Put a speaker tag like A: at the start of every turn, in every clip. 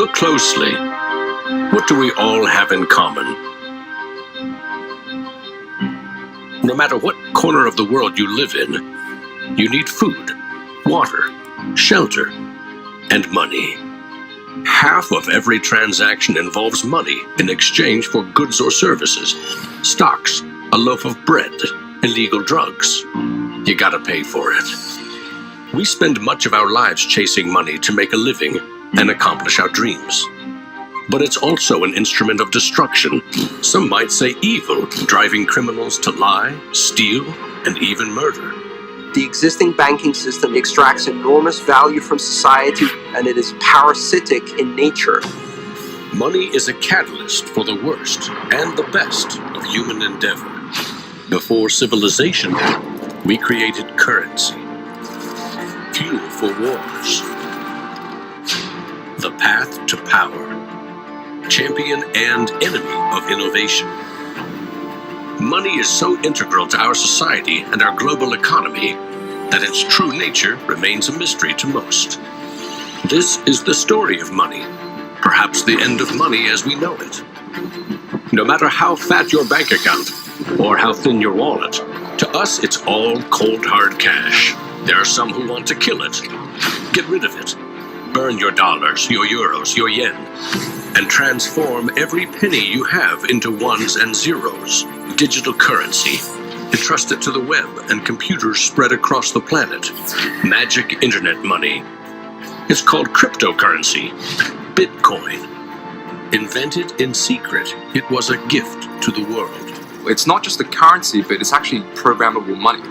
A: look closely. What do we all have in common? No matter what corner of the world you live in, you need food, water, shelter, and money. Half of every transaction involves money in exchange for goods or services, stocks, a loaf of bread, illegal drugs. You gotta pay for it. We spend much of our lives chasing money to make a living and accomplish our dreams. But it's also an instrument of destruction. Some might say evil, driving criminals to lie, steal, and even murder.
B: The existing banking system extracts enormous value from society, and it is parasitic in nature.
A: Money is a catalyst for the worst and the best of human endeavor. Before civilization, we created currency, fuel for wars, the path to power, champion and enemy of innovation. Money is so integral to our society and our global economy that its true nature remains a mystery to most. This is the story of money, perhaps the end of money as we know it. No matter how fat your bank account or how thin your wallet, to us it's all cold hard cash. There are some who want to kill it. Get rid of it. Burn your dollars, your euros, your yen, and transform every penny you have into ones and zeros. Digital currency. Entrust it to the web and computers spread across the planet. Magic internet money. It's called cryptocurrency. Bitcoin. Invented in secret, it was a gift to the world.
C: It's not just a currency, but it's actually programmable money.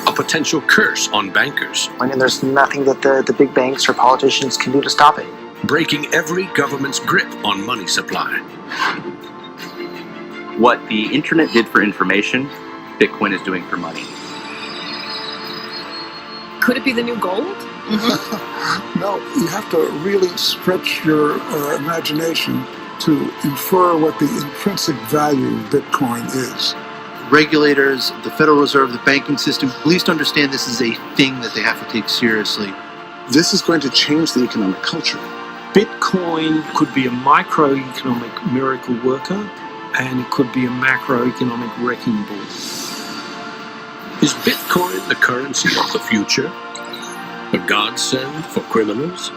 A: A potential curse on bankers.
D: And there's nothing that the big banks or politicians can do to stop it.
A: Breaking every government's grip on money supply.
E: What the internet did for information, Bitcoin is doing for money.
F: Could it be the new gold?
G: No, you have to really stretch your imagination to infer what the intrinsic value of Bitcoin is.
H: Regulators, the Federal Reserve, the banking system, at least understand this is a thing that they have to take seriously.
G: This is going to change the economic culture.
I: Bitcoin could be a microeconomic miracle worker, and it could be a macroeconomic wrecking ball.
A: Is Bitcoin the currency of the future? A godsend for criminals?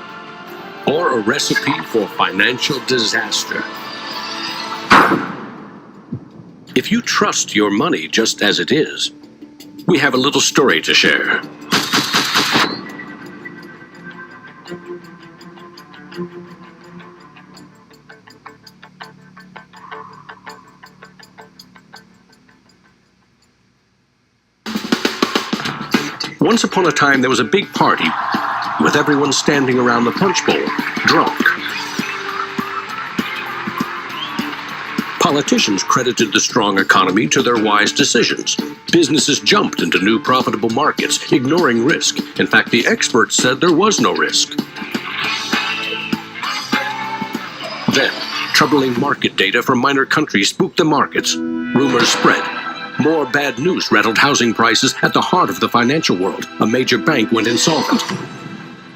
A: Or a recipe for financial disaster? If you trust your money just as it is, we have a little story to share. Once upon a time, there was a big party with everyone standing around the punch bowl, drunk. Politicians credited the strong economy to their wise decisions. Businesses jumped into new profitable markets, ignoring risk. In fact, the experts said there was no risk. Then, troubling market data from minor countries spooked the markets. Rumors spread. More bad news rattled housing prices at the heart of the financial world. A major bank went insolvent.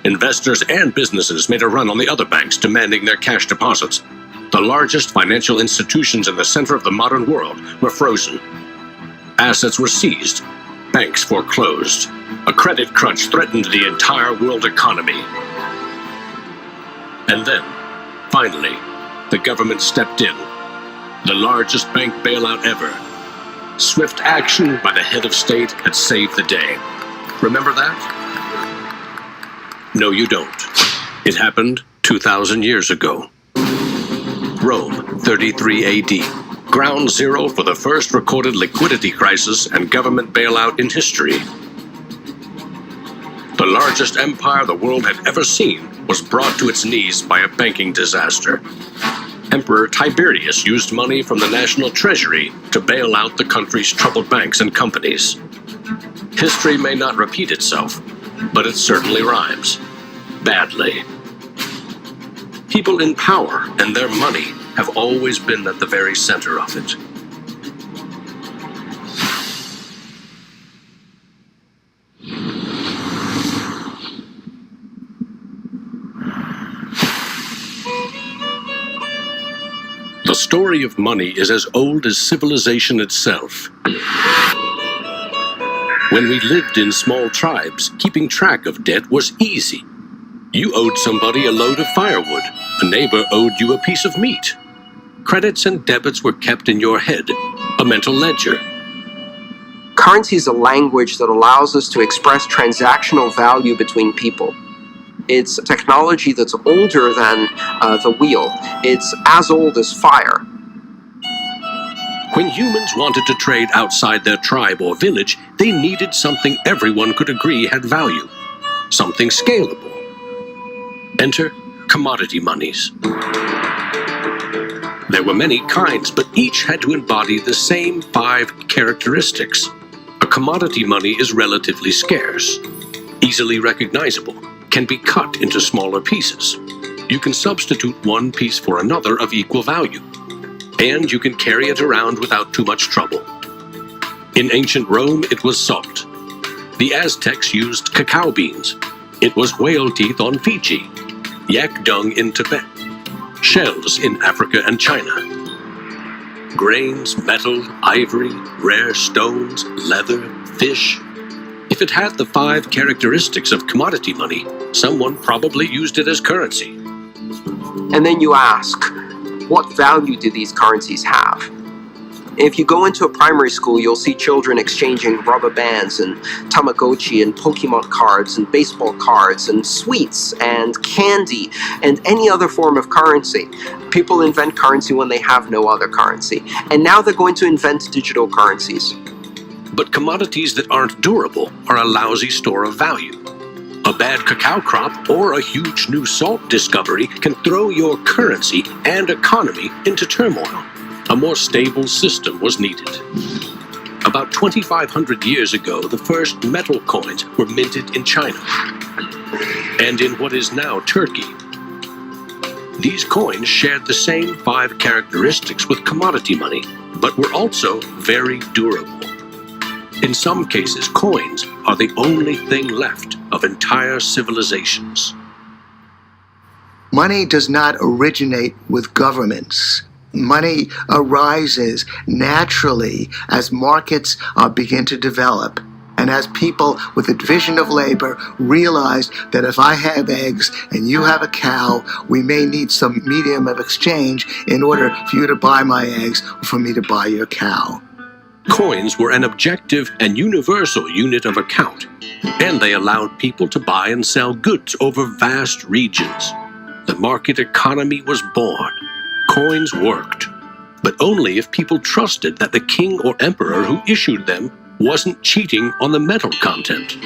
A: Investors and businesses made a run on the other banks, demanding their cash deposits. The largest financial institutions in the center of the modern world were frozen. Assets were seized. Banks foreclosed. A credit crunch threatened the entire world economy. And then, finally, the government stepped in. The largest bank bailout ever. Swift action by the head of state had saved the day. Remember that? No, you don't. It happened 2,000 years ago. Rome, 33 AD. Ground zero for the first recorded liquidity crisis and government bailout in history. The largest empire the world had ever seen was brought to its knees by a banking disaster. Emperor Tiberius used money from the national treasury to bail out the country's troubled banks and companies. History may not repeat itself, but it certainly rhymes. Badly. People in power and their money have always been at the very center of it. The story of money is as old as civilization itself. When we lived in small tribes, keeping track of debt was easy. You owed somebody a load of firewood. A neighbor owed you a piece of meat. Credits and debits were kept in your head, a mental ledger.
B: Currency is a language that allows us to express transactional value between people. It's a technology that's older than the wheel. It's as old as fire.
A: When humans wanted to trade outside their tribe or village, they needed something everyone could agree had value. Something scalable. Enter commodity monies. There were many kinds, but each had to embody the same 5 characteristics. A commodity money is relatively scarce, easily recognizable, can be cut into smaller pieces. You can substitute one piece for another of equal value, and you can carry it around without too much trouble. In ancient Rome, it was salt. The Aztecs used cacao beans. It was whale teeth on Fiji, yak dung in Tibet, shells in Africa and China. Grains, metal, ivory, rare stones, leather, fish. If it had the 5 characteristics of commodity money, someone probably used it as currency.
B: And then you ask, what value do these currencies have? If you go into a primary school, you'll see children exchanging rubber bands and Tamagotchi and Pokemon cards and baseball cards and sweets and candy and any other form of currency. People invent currency when they have no other currency. And now they're going to invent digital currencies.
A: But commodities that aren't durable are a lousy store of value. A bad cacao crop or a huge new salt discovery can throw your currency and economy into turmoil. A more stable system was needed. About 2,500 years ago, the first metal coins were minted in China and in what is now Turkey. These coins shared the same 5 characteristics with commodity money, but were also very durable. In some cases, coins are the only thing left of entire civilizations.
F: Money does not originate with governments. Money arises naturally as markets begin to develop and as people with a division of labor realize that if I have eggs and you have a cow, we may need some medium of exchange in order for you to buy my eggs or for me to buy your cow.
A: Coins were an objective and universal unit of account, and they allowed people to buy and sell goods over vast regions. The market economy was born. Coins worked, but only if people trusted that the king or emperor who issued them wasn't cheating on the metal content.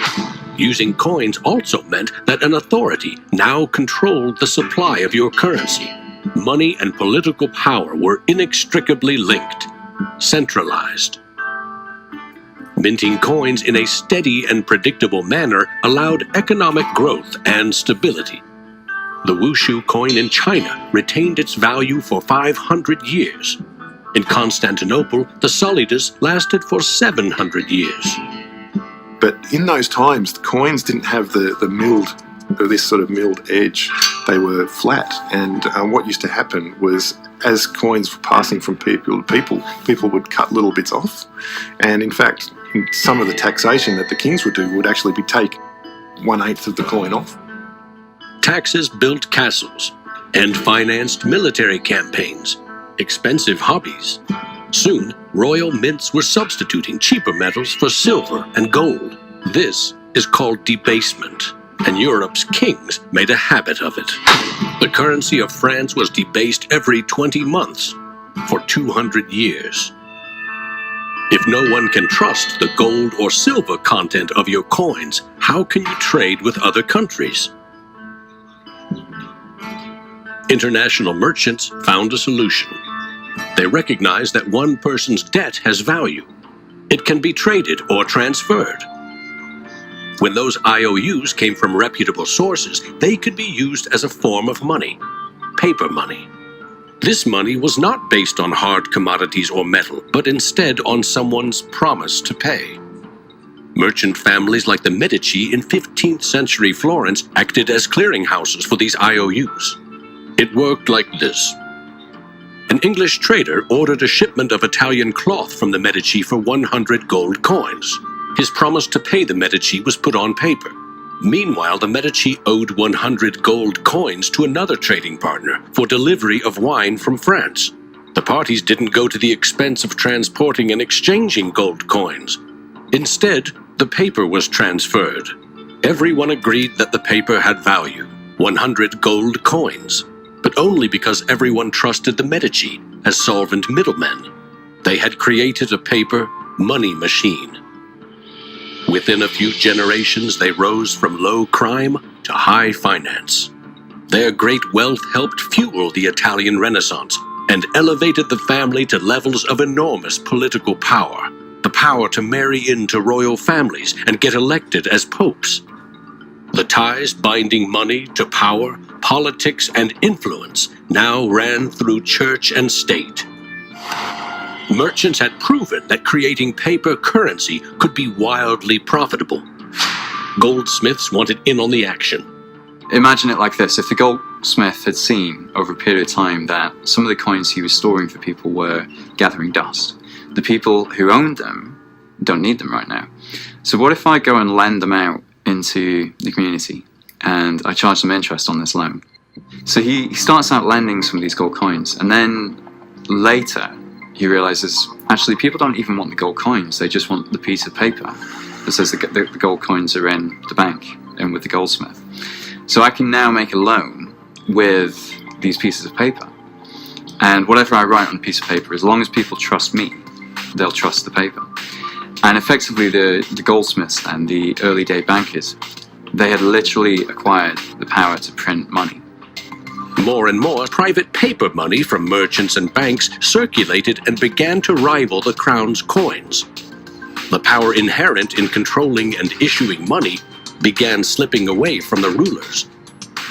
A: Using coins also meant that an authority now controlled the supply of your currency. Money and political power were inextricably linked, centralized. Minting coins in a steady and predictable manner allowed economic growth and stability. The Wushu coin in China retained its value for 500 years. In Constantinople, the solidas lasted for 700 years.
J: But in those times, the coins didn't have this sort of milled edge. They were flat, and what used to happen was, as coins were passing from people to people, people would cut little bits off. And in fact, some of the taxation that the kings would do would actually be take 1/8 of the coin off.
A: Taxes built castles and financed military campaigns, expensive hobbies. Soon, royal mints were substituting cheaper metals for silver and gold. This is called debasement, and Europe's kings made a habit of it. The currency of France was debased every 20 months for 200 years. If no one can trust the gold or silver content of your coins, how can you trade with other countries? International merchants found a solution. They recognized that one person's debt has value. It can be traded or transferred. When those IOUs came from reputable sources, they could be used as a form of money, paper money. This money was not based on hard commodities or metal, but instead on someone's promise to pay. Merchant families like the Medici in 15th century Florence acted as clearinghouses for these IOUs. It worked like this. An English trader ordered a shipment of Italian cloth from the Medici for 100 gold coins. His promise to pay the Medici was put on paper. Meanwhile, the Medici owed 100 gold coins to another trading partner for delivery of wine from France. The parties didn't go to the expense of transporting and exchanging gold coins. Instead, the paper was transferred. Everyone agreed that the paper had value, 100 gold coins, but only because everyone trusted the Medici as solvent middlemen. They had created a paper money machine. Within a few generations, they rose from low crime to high finance. Their great wealth helped fuel the Italian Renaissance and elevated the family to levels of enormous political power. The power to marry into royal families and get elected as popes. The ties binding money to power, politics, and influence now ran through church and state. Merchants had proven that creating paper currency could be wildly profitable. Goldsmiths wanted in on the action.
K: Imagine it like this. If the goldsmith had seen over a period of time that some of the coins he was storing for people were gathering dust, the people who owned them don't need them right now. So what if I go and lend them out into the community and I charge them interest on this loan? So he starts out lending some of these gold coins, and then later he realizes actually people don't even want the gold coins, they just want the piece of paper that says the gold coins are in the bank and with the goldsmith. So I can now make a loan with these pieces of paper, and whatever I write on a piece of paper, as long as people trust me, they'll trust the paper. And effectively the goldsmiths and the early day bankers, they had literally acquired the power to print money.
A: More and more private paper money from merchants and banks circulated and began to rival the crown's coins. The power inherent in controlling and issuing money began slipping away from the rulers.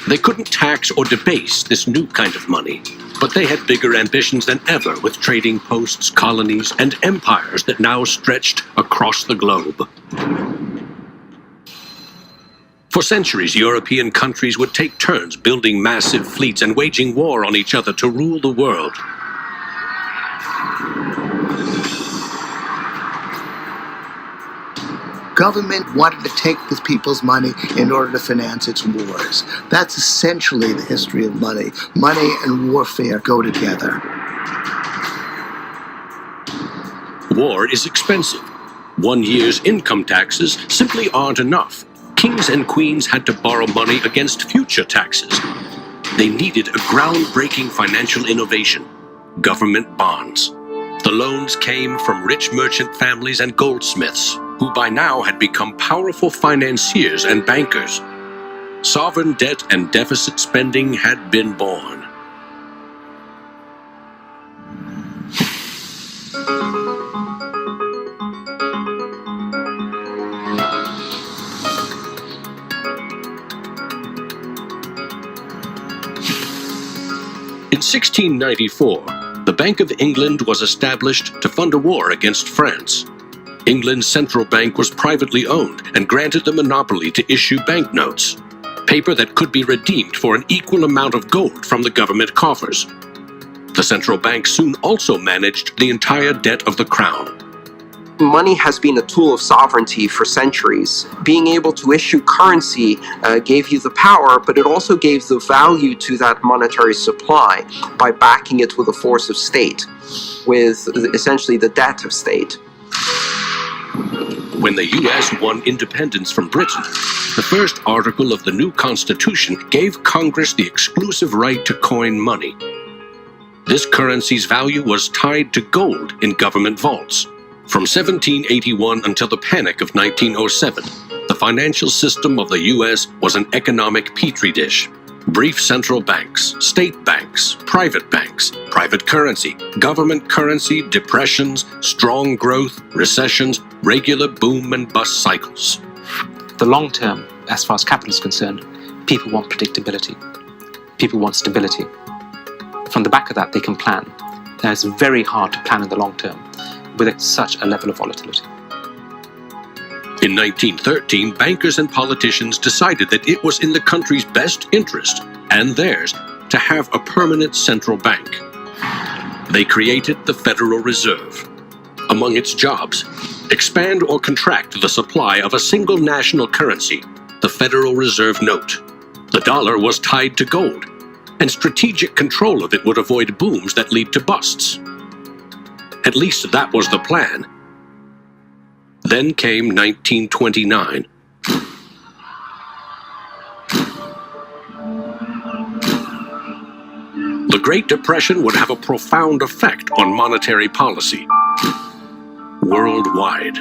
A: They couldn't tax or debase this new kind of money, but they had bigger ambitions than ever with trading posts, colonies, and empires that now stretched across the globe. For centuries, European countries would take turns building massive fleets and waging war on each other to rule the world.
F: Government wanted to take the people's money in order to finance its wars. That's essentially the history of money. Money and warfare go together.
A: War is expensive. 1 year's income taxes simply aren't enough. Kings and queens had to borrow money against future taxes. They needed a groundbreaking financial innovation: government bonds. The loans came from rich merchant families and goldsmiths, who by now had become powerful financiers and bankers. Sovereign debt and deficit spending had been born. In 1694, the Bank of England was established to fund a war against France. England's central bank was privately owned and granted the monopoly to issue banknotes, paper that could be redeemed for an equal amount of gold from the government coffers. The central bank soon also managed the entire debt of the crown.
B: Money has been a tool of sovereignty for centuries. Being able to issue currency gave you the power, but it also gave the value to that monetary supply by backing it with a force of state, with essentially the debt of state.
A: When the U.S. won independence from Britain, the first article of the new Constitution gave Congress the exclusive right to coin money. This currency's value was tied to gold in government vaults. From 1781 until the Panic of 1907, the financial system of the U.S. was an economic petri dish. Brief central banks, state banks, private currency, government currency, depressions, strong growth, recessions, regular boom and bust cycles.
L: The long term, as far as capital is concerned, people want predictability. People want stability. From the back of that, they can plan. And it's very hard to plan in the long term with such a level of volatility.
A: In 1913, bankers and politicians decided that it was in the country's best interest, and theirs, to have a permanent central bank. they created the Federal Reserve. Among its jobs, expand or contract the supply of a single national currency, the Federal Reserve Note. The dollar was tied to gold, and strategic control of it would avoid booms that lead to busts. At least that was the plan. Then came 1929. The Great Depression would have a profound effect on monetary policy worldwide.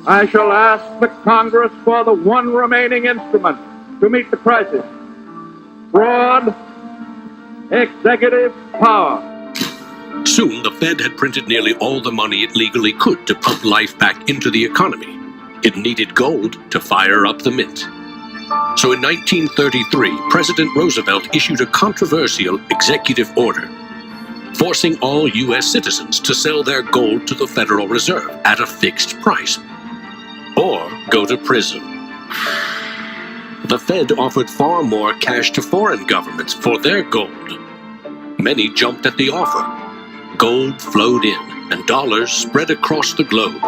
M: I shall ask the Congress for the one remaining instrument to meet the crisis: broad executive power.
A: Soon, the Fed had printed nearly all the money it legally could to pump life back into the economy. It needed gold to fire up the mint. So in 1933, President Roosevelt issued a controversial executive order, forcing all U.S. citizens to sell their gold to the Federal Reserve at a fixed price, or go to prison. The Fed offered far more cash to foreign governments for their gold. Many jumped at the offer. Gold flowed in, and dollars spread across the globe.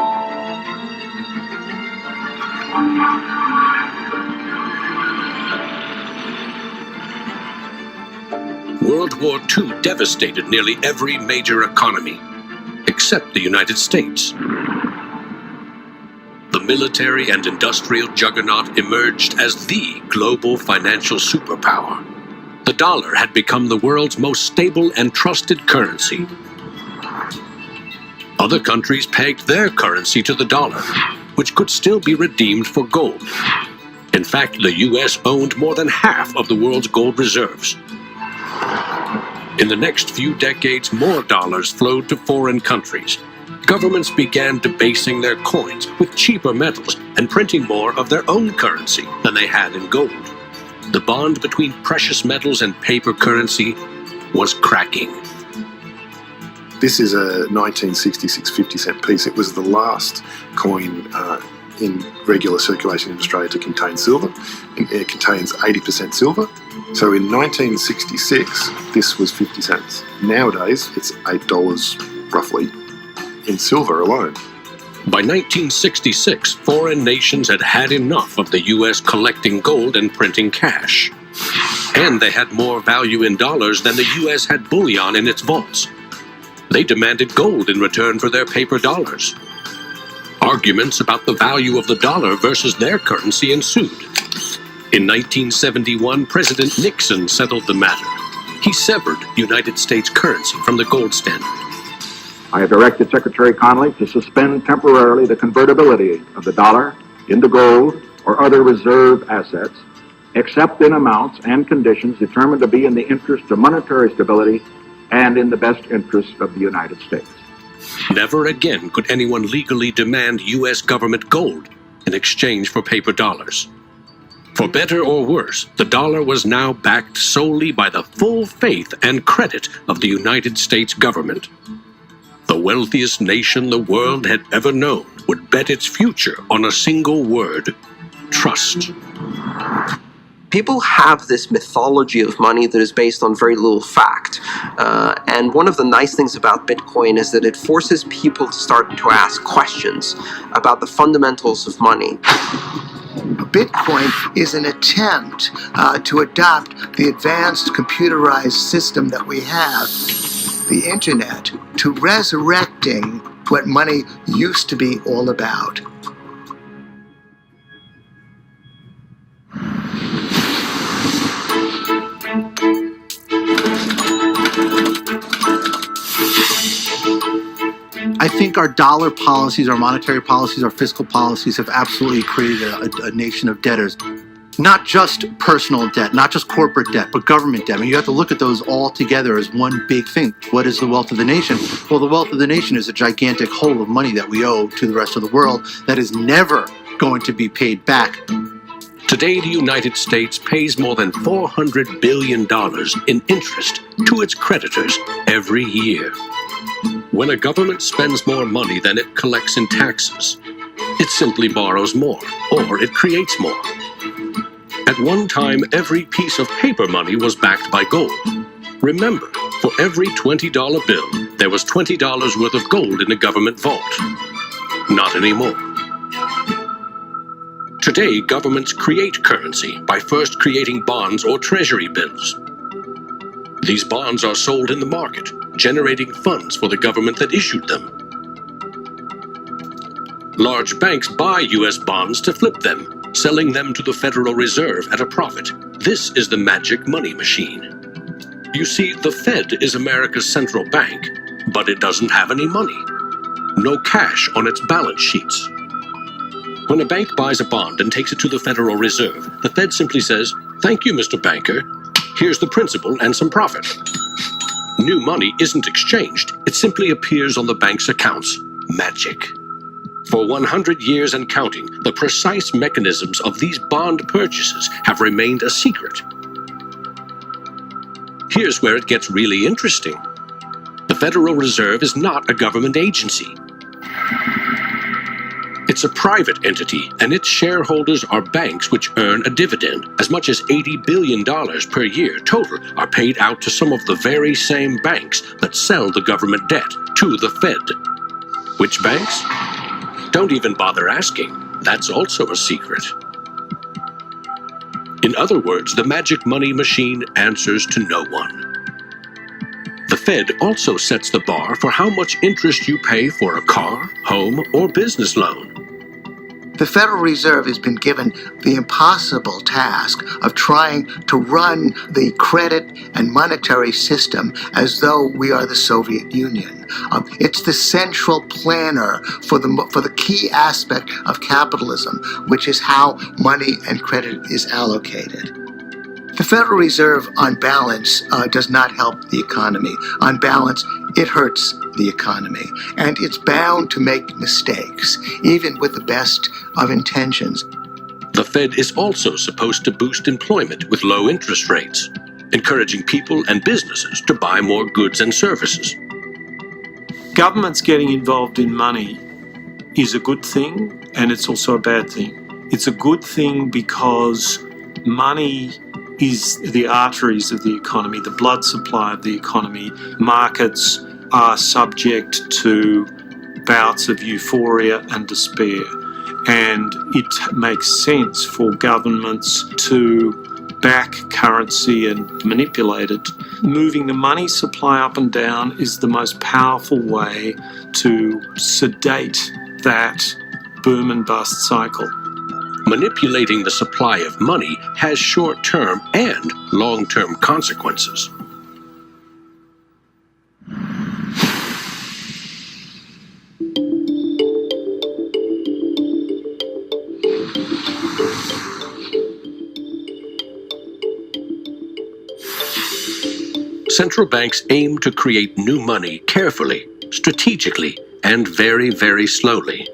A: World War II devastated nearly every major economy, except the United States. The military and industrial juggernaut emerged as the global financial superpower. The dollar had become the world's most stable and trusted currency. Other countries pegged their currency to the dollar, which could still be redeemed for gold. In fact, the U.S. owned more than half of the world's gold reserves. In the next few decades, more dollars flowed to foreign countries. Governments began debasing their coins with cheaper metals and printing more of their own currency than they had in gold. The bond between precious metals and paper currency was cracking.
J: This is a 1966 50-cent piece. It was the last coin in regular circulation in Australia to contain silver. It contains 80% silver. So in 1966, this was 50 cents. Nowadays, it's $8 roughly in silver alone.
A: By 1966, foreign nations had had enough of the U.S. collecting gold and printing cash. And they had more value in dollars than the U.S. had bullion in its vaults. They demanded gold in return for their paper dollars. Arguments about the value of the dollar versus their currency ensued. In 1971, President Nixon settled the matter. He severed United States currency from the gold standard.
M: I have directed Secretary Connally to suspend temporarily the convertibility of the dollar into gold or other reserve assets, except in amounts and conditions determined to be in the interest of monetary stability and in the best interest of the United States.
A: Never again could anyone legally demand U.S. government gold in exchange for paper dollars. For better or worse, the dollar was now backed solely by the full faith and credit of the United States government. The wealthiest nation the world had ever known would bet its future on a single word: trust.
B: People have this mythology of money that is based on very little fact. And one of the nice things about Bitcoin is that it forces people to start to ask questions about the fundamentals of money.
F: Bitcoin is an attempt to adopt the advanced computerized system that we have, the internet, to resurrecting what money used to be all about.
H: I think our dollar policies, our monetary policies, our fiscal policies have absolutely created a nation of debtors. Not just personal debt, not just corporate debt, but government debt. I mean, you have to look at those all together as one big thing. What is the wealth of the nation? Well, the wealth of the nation is a gigantic hole of money that we owe to the rest of the world that is never going to be paid back.
A: Today, the United States pays more than $400 billion in interest to its creditors every year. When a government spends more money than it collects in taxes, it simply borrows more, or it creates more. At one time, every piece of paper money was backed by gold. Remember, For every $20 bill, there was $20 worth of gold in the government vault. Not anymore. Today, governments create currency by first creating bonds or treasury bills. These bonds are sold in the market, generating funds for the government that issued them. Large banks buy U.S. bonds to flip them, selling them to the Federal Reserve at a profit. This is the magic money machine. You see, the Fed is America's central bank, but it doesn't have any money. No cash on its balance sheets. When a bank buys a bond and takes it to the Federal Reserve, the Fed simply says, "Thank you, Mr. Banker. Here's the principal and some profit." New money isn't exchanged. It simply appears on the bank's accounts. Magic. For 100 years and counting, the precise mechanisms of these bond purchases have remained a secret. Here's where it gets really interesting. The Federal Reserve is not a government agency. It's a private entity, and its shareholders are banks which earn a dividend. As much as $80 billion per year total are paid out to some of the very same banks that sell the government debt to the Fed. Which banks? Don't even bother asking. That's also a secret. In other words, the magic money machine answers to no one. The Fed also sets the bar for how much interest you pay for a car, home, or business loan.
F: The Federal Reserve has been given the impossible task of trying to run the credit and monetary system as though we are the Soviet Union. It's the central planner for the key aspect of capitalism, which is how money and credit is allocated. The Federal Reserve, on balance, does not help the economy. On balance, it hurts the economy. And it's bound to make mistakes, even with the best of intentions.
A: The Fed is also supposed to boost employment with low interest rates, encouraging people and businesses to buy more goods and services.
I: Governments getting involved in money is a good thing, and it's also a bad thing. It's a good thing because money is the arteries of the economy, the blood supply of the economy. Markets are subject to bouts of euphoria and despair. And it makes sense for governments to back currency and manipulate it. Moving the money supply up and down is the most powerful way to sedate that boom and bust cycle.
A: Manipulating the supply of money has short-term and long-term consequences. Central banks aim to create new money carefully, strategically, and very, very slowly.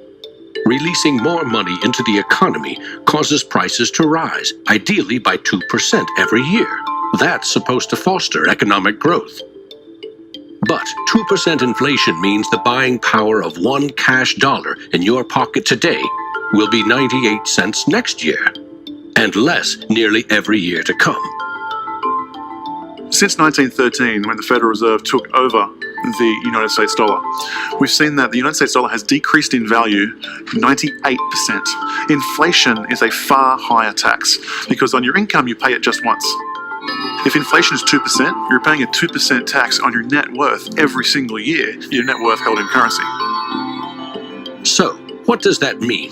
A: Releasing more money into the economy causes prices to rise, ideally by 2% every year. That's supposed to foster economic growth. But 2% inflation means the buying power of one cash dollar in your pocket today will be 98 cents next year, and less nearly every year to come.
N: Since 1913, when the Federal Reserve took over the United States dollar, we've seen that the United States dollar has decreased in value 98%. Inflation is a far higher tax because on your income you pay it just once. If inflation is 2%, you're paying a 2% tax on your net worth every single year, your net worth held in currency.
A: So, what does that mean?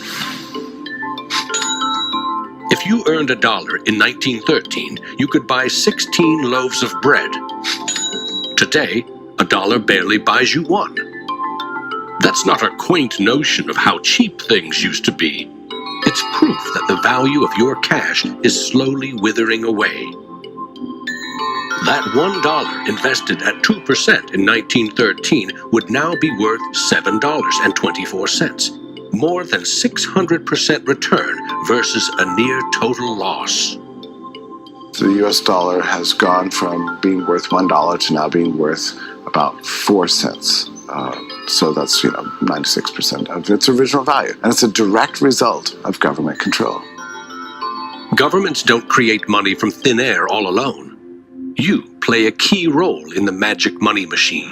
A: If you earned $1 in 1913, you could buy 16 loaves of bread. Today, $1 barely buys you one. That's not a quaint notion of how cheap things used to be. It's proof that the value of your cash is slowly withering away. That $1 invested at 2% in 1913 would now be worth $7.24. More than 600% return versus a near total loss.
O: The US dollar has gone from being worth $1 to now being worth about 4 cents. So that's, 96% of its original value. And it's a direct result of government control.
A: Governments don't create money from thin air all alone. You play a key role in the magic money machine.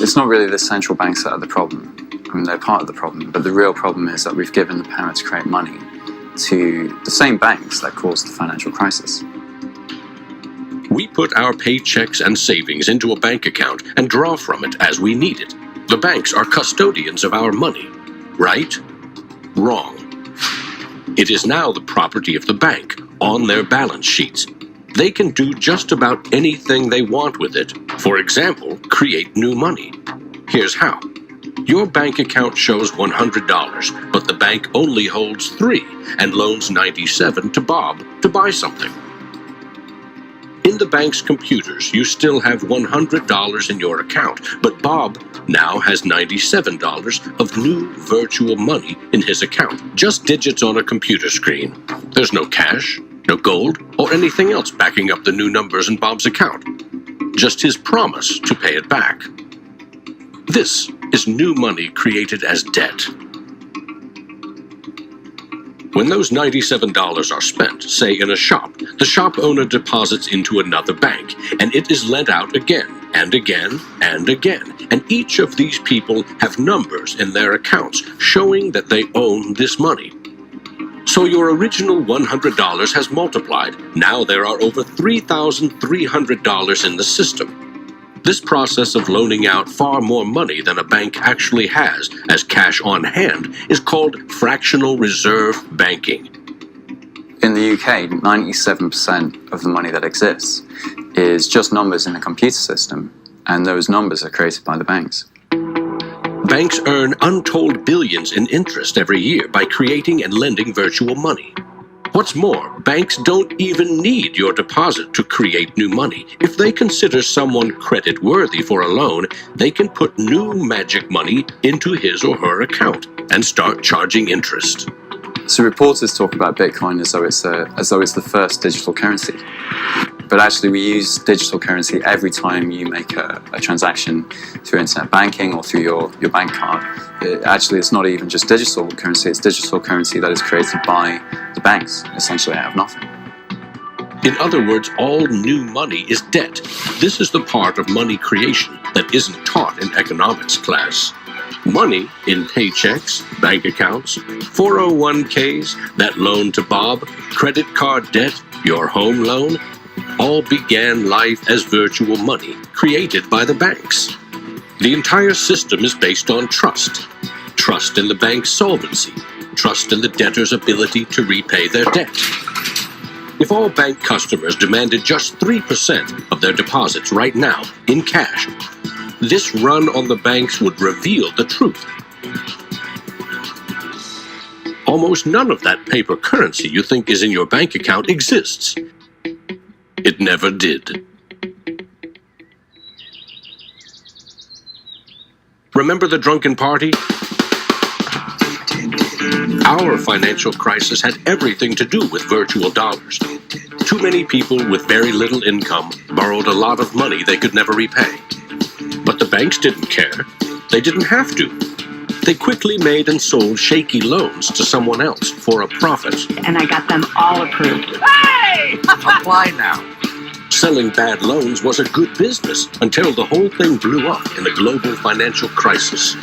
K: It's not really the central banks that are the problem. I mean, they're part of the problem, but the real problem is that we've given the power to create money to the same banks that caused the financial crisis.
A: We put our paychecks and savings into a bank account and draw from it as we need it. The banks are custodians of our money. Right? Wrong. It is now the property of the bank on their balance sheets. They can do just about anything they want with it. For example, create new money. Here's how. Your bank account shows $100, but the bank only holds $3 and loans $97 to Bob to buy something. In the bank's computers, you still have $100 in your account, but Bob now has $97 of new virtual money in his account. Just digits on a computer screen. There's no cash, no gold, or anything else backing up the new numbers in Bob's account. Just his promise to pay it back. This is new money created as debt. When those $97 are spent, say in a shop, the shop owner deposits into another bank, and it is lent out again, and again, and again. And each of these people have numbers in their accounts showing that they own this money. So your original $100 has multiplied. Now there are over $3,300 in the system. This process of loaning out far more money than a bank actually has as cash on hand is called fractional reserve banking.
K: In the UK, 97% of the money that exists is just numbers in the computer system, and those numbers are created by the banks.
A: Banks earn untold billions in interest every year by creating and lending virtual money. What's more, banks don't even need your deposit to create new money. If they consider someone credit-worthy for a loan, they can put new magic money into his or her account and start charging interest.
K: So reporters talk about Bitcoin as though it's the first digital currency. But actually we use digital currency every time you make a transaction through internet banking or through your bank card. Actually, it's not even just digital currency, it's digital currency that is created by the banks, essentially out of nothing.
A: In other words, all new money is debt. This is the part of money creation that isn't taught in economics class. Money in paychecks, bank accounts, 401ks, that loan to Bob, credit card debt, your home loan, all began life as virtual money created by the banks. The entire system is based on trust. Trust in the bank's solvency. Trust in the debtor's ability to repay their debt. If all bank customers demanded just 3% of their deposits right now in cash, this run on the banks would reveal the truth. Almost none of that paper currency you think is in your bank account exists. It never did. Remember the drunken party? Our financial crisis had everything to do with virtual dollars. Too many people with very little income borrowed a lot of money they could never repay. But the banks didn't care. They didn't have to. They quickly made and sold shaky loans to someone else for a profit.
P: And I got them all approved.
Q: Hey! Apply now.
A: Selling bad loans was a good business until the whole thing blew up in the global financial crisis.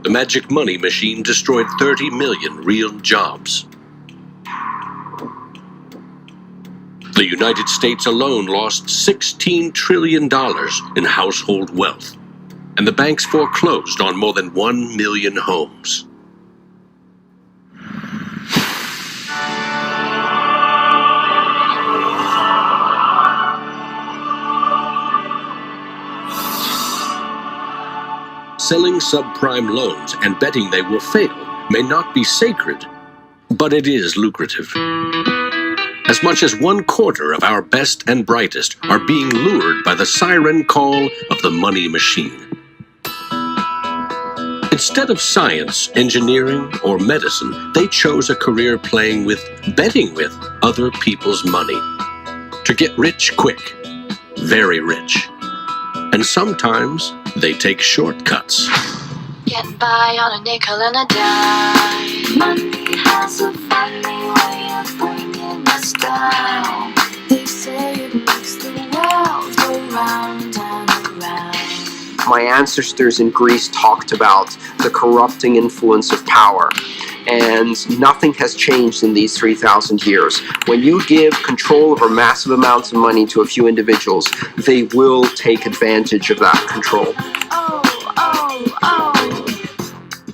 A: The magic money machine destroyed 30 million real jobs. The United States alone lost $16 trillion in household wealth, and the banks foreclosed on more than 1 million homes. Selling subprime loans and betting they will fail may not be sacred, but it is lucrative. As much as 1/4 of our best and brightest are being lured by the siren call of the money machine. Instead of science, engineering, or medicine, they chose a career betting with other people's money. to get rich quick, very rich. And sometimes they take shortcuts.
R: Getting by on a nickel and a dime. Money has a funny way of bringing us down. They say it makes the world go round and around.
B: My ancestors in Greece talked about the corrupting influence of power, and nothing has changed in these 3,000 years. When you give control over massive amounts of money to a few individuals, they will take advantage of that control.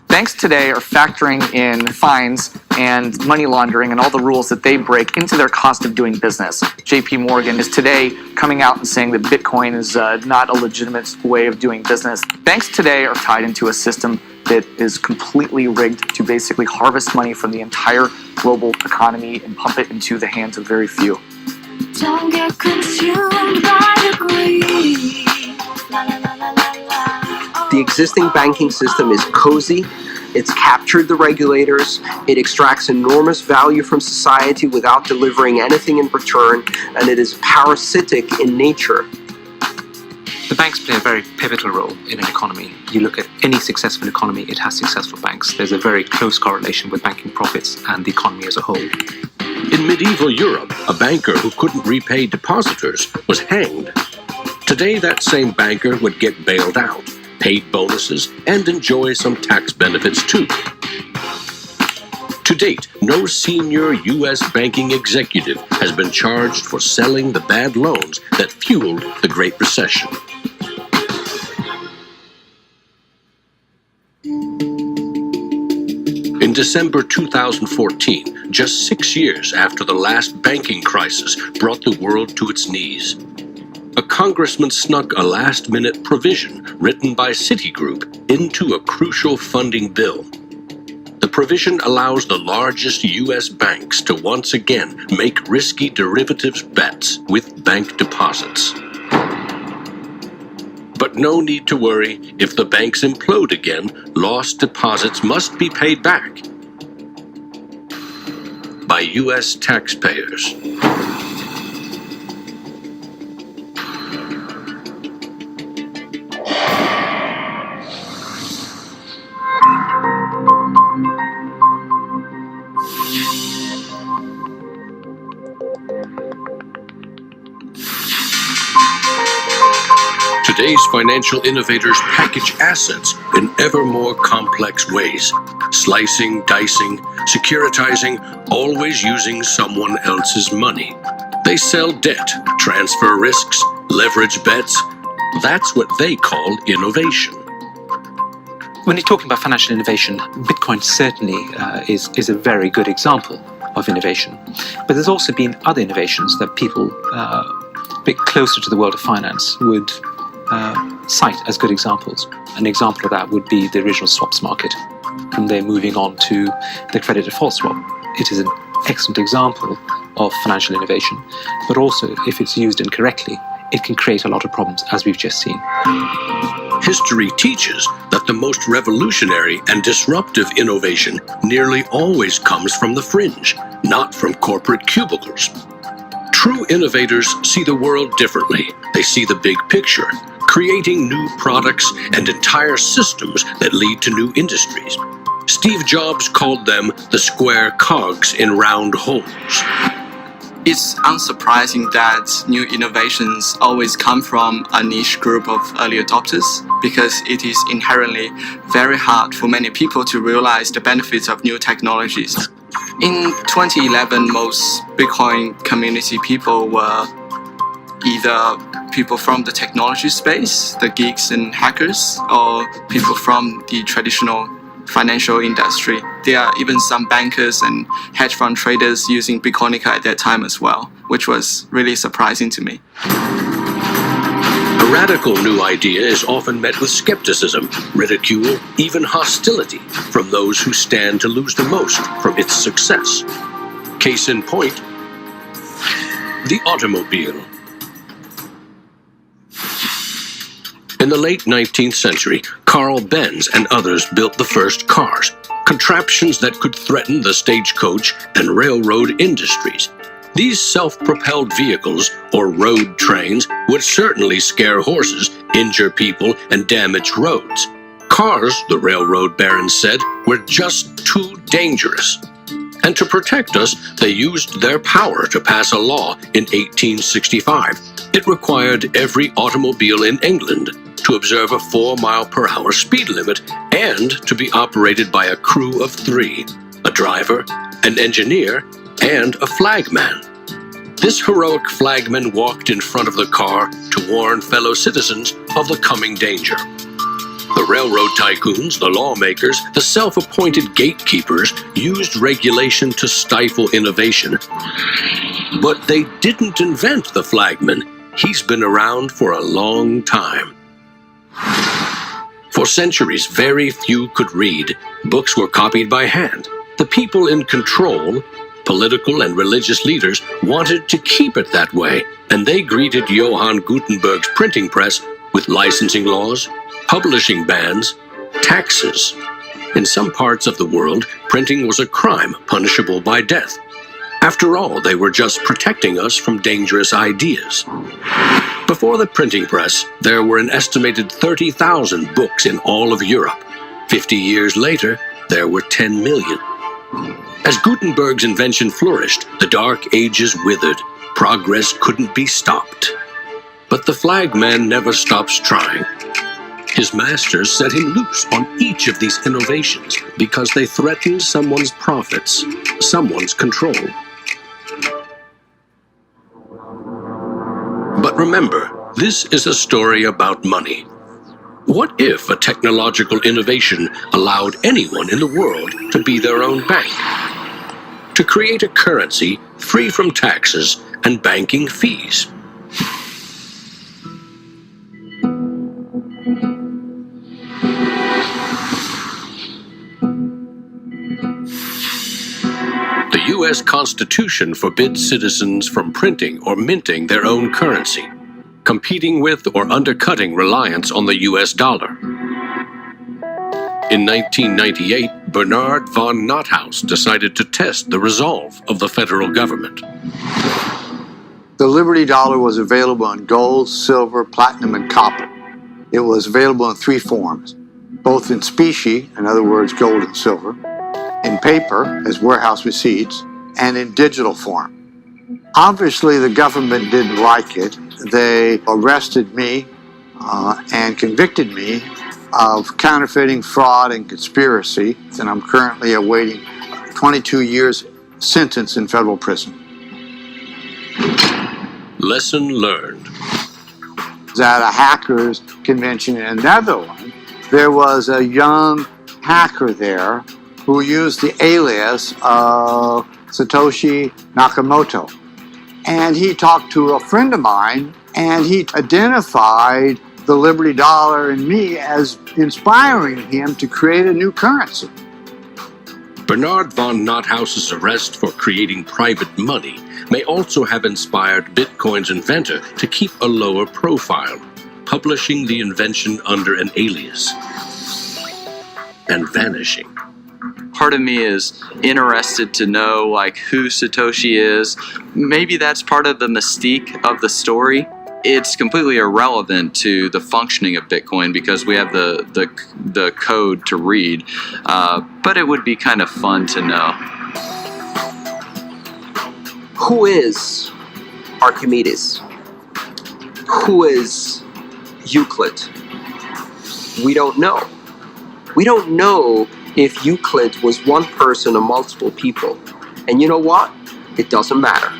D: Banks today are factoring in fines and money laundering and all the rules that they break into their cost of doing business. JP Morgan is today coming out and saying that Bitcoin is not a legitimate way of doing business. Banks today are tied into a system that is completely rigged to basically harvest money from the entire global economy and pump it into the hands of very few.
R: Don't get consumed by the greed. La, la, la, la, la, la.
B: The existing banking system is cozy, it's captured the regulators, it extracts enormous value from society without delivering anything in return, and it is parasitic in nature.
L: The banks play a very pivotal role in an economy. You look at any successful economy, it has successful banks. There's a very close correlation with banking profits and the economy as a whole.
A: In medieval Europe, a banker who couldn't repay depositors was hanged. Today, that same banker would get bailed out, paid bonuses, and enjoy some tax benefits too. To date, no senior U.S. banking executive has been charged for selling the bad loans that fueled the Great Recession. In December 2014, just 6 years after the last banking crisis brought the world to its knees, a congressman snuck a last-minute provision written by Citigroup into a crucial funding bill. The provision allows the largest U.S. banks to once again make risky derivatives bets with bank deposits. But no need to worry. If the banks implode again, lost deposits must be paid back by U.S. taxpayers. Today's financial innovators package assets in ever more complex ways, slicing, dicing, securitizing, always using someone else's money. They sell debt, transfer risks, leverage bets. That's what they call innovation.
L: When you're talking about financial innovation, Bitcoin certainly is a very good example of innovation. But there's also been other innovations that people a bit closer to the world of finance would cite as good examples. An example of that would be the original swaps market. From there moving on to the credit default swap. It is an excellent example of financial innovation, but also if it's used incorrectly, it can create a lot of problems, as we've just seen.
A: History teaches that the most revolutionary and disruptive innovation nearly always comes from the fringe, not from corporate cubicles. True innovators see the world differently. They see the big picture, creating new products and entire systems that lead to new industries. Steve Jobs called them the square cogs in round holes.
S: It's unsurprising that new innovations always come from a niche group of early adopters, because it is inherently very hard for many people to realize the benefits of new technologies. In 2011, most Bitcoin community people were either people from the technology space, the geeks and hackers, or people from the traditional financial industry. There are even some bankers and hedge fund traders using Bitcoinica at that time as well, which was really surprising to me.
A: A radical new idea is often met with skepticism, ridicule, even hostility from those who stand to lose the most from its success. Case in point, the automobile. In the late 19th century, Carl Benz and others built the first cars, contraptions that could threaten the stagecoach and railroad industries. These self-propelled vehicles, or road trains, would certainly scare horses, injure people, and damage roads. Cars, the railroad barons said, were just too dangerous. And to protect us, they used their power to pass a law in 1865. It required every automobile in England to observe a 4-mile-per-hour speed limit and to be operated by a crew of 3, a driver, an engineer, and a flagman. This heroic flagman walked in front of the car to warn fellow citizens of the coming danger. The railroad tycoons, the lawmakers, the self-appointed gatekeepers used regulation to stifle innovation. But they didn't invent the flagman. He's been around for a long time. For centuries, very few could read. Books were copied by hand. The people in control, political and religious leaders, wanted to keep it that way, and they greeted Johann Gutenberg's printing press with licensing laws, publishing bans, taxes. In some parts of the world, printing was a crime punishable by death. After all, they were just protecting us from dangerous ideas. Before the printing press, there were an estimated 30,000 books in all of Europe. 50 years later, there were 10 million. As Gutenberg's invention flourished, the Dark Ages withered. Progress couldn't be stopped. But the flagman never stops trying. His masters set him loose on each of these innovations because they threatened someone's profits, someone's control. But remember, this is a story about money. What if a technological innovation allowed anyone in the world to be their own bank? To create a currency free from taxes and banking fees? The U.S. Constitution forbids citizens from printing or minting their own currency, competing with or undercutting reliance on the U.S. dollar. In 1998, Bernard von Nothaus decided to test the resolve of the federal government.
T: The Liberty Dollar was available in gold, silver, platinum, and copper. It was available in 3 forms, both in specie, in other words, gold and silver, in paper, as warehouse receipts, and in digital form. Obviously, the government didn't like it. They arrested me and convicted me of counterfeiting, fraud, and conspiracy, and I'm currently awaiting 22 years sentence in federal prison.
A: Lesson learned.
T: At a hackers convention in the Netherlands, there was a young hacker there who used the alias of Satoshi Nakamoto. And he talked to a friend of mine, and he identified the Liberty Dollar and me as inspiring him to create a new currency.
A: Bernard von Nothaus's arrest for creating private money may also have inspired Bitcoin's inventor to keep a lower profile, publishing the invention under an alias and vanishing.
E: Part of me is interested to know like who Satoshi is. Maybe that's part of the mystique of the story. It's completely irrelevant to the functioning of Bitcoin because we have the code to read. But it would be kind of fun to know.
B: Who is Archimedes? Who is Euclid? We don't know. We don't know if Euclid was one person or multiple people. And you know what? It doesn't matter.